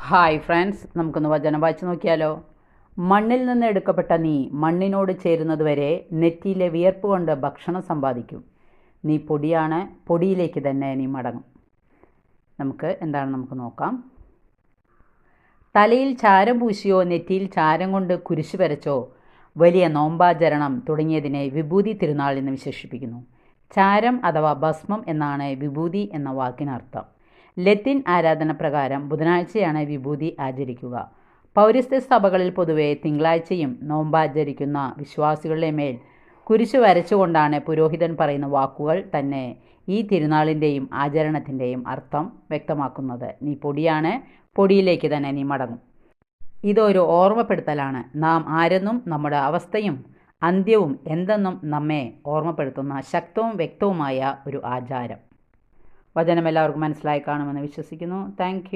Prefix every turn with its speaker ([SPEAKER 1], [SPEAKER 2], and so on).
[SPEAKER 1] Hi friends, നമുക്കൊന്ന് വചനം വായിച്ചു നോക്കിയാലോ. മണ്ണിൽ നിന്ന് എടുക്കപ്പെട്ട നീ മണ്ണിനോട് ചേരുന്നതുവരെ നെറ്റിയിലെ വിയർപ്പ് കൊണ്ട് ഭക്ഷണം സമ്പാദിക്കും. നീ പൊടിയാണ്, പൊടിയിലേക്ക് തന്നെ നീ മടങ്ങും. നമുക്ക് നോക്കാം. തലയിൽ ചാരം പൂശിയോ നെറ്റിയിൽ ചാരം കൊണ്ട് കുരിശു വരച്ചോ വലിയ നോമ്പാചരണം തുടങ്ങിയതിനെ വിഭൂതി തിരുനാൾ എന്ന് വിശേഷിപ്പിക്കുന്നു. ചാരം അഥവാ ഭസ്മം എന്നാണ് വിഭൂതി എന്ന വാക്കിനർത്ഥം. ലത്തീൻ ആരാധന പ്രകാരം ബുധനാഴ്ചയാണ് വിഭൂതി ആചരിക്കുക. പൗരസ്ത്യ സഭകളിൽ പൊതുവെ തിങ്കളാഴ്ചയും നോമ്പാചരിക്കുന്ന വിശ്വാസികളുടെ മേൽ കുരിശു വരച്ചുകൊണ്ടാണ് പുരോഹിതൻ പറയുന്ന വാക്കുകൾ തന്നെ ഈ തിരുനാളിൻ്റെയും ആചരണത്തിൻ്റെയും അർത്ഥം വ്യക്തമാക്കുന്നത്. നീ പൊടിയാണ്, പൊടിയിലേക്ക് തന്നെ നീ മടങ്ങും. ഇതൊരു ഓർമ്മപ്പെടുത്തലാണ്. നാം ആരെന്നും നമ്മുടെ അവസ്ഥയും അന്ത്യവും എന്തെന്നും നമ്മെ ഓർമ്മപ്പെടുത്തുന്ന ശക്തവും വ്യക്തവുമായ ഒരു ആചാരം. വചനം എല്ലാവർക്കും മനസ്സിലായി കാണുമെന്ന് വിശ്വസിക്കുന്നു. താങ്ക്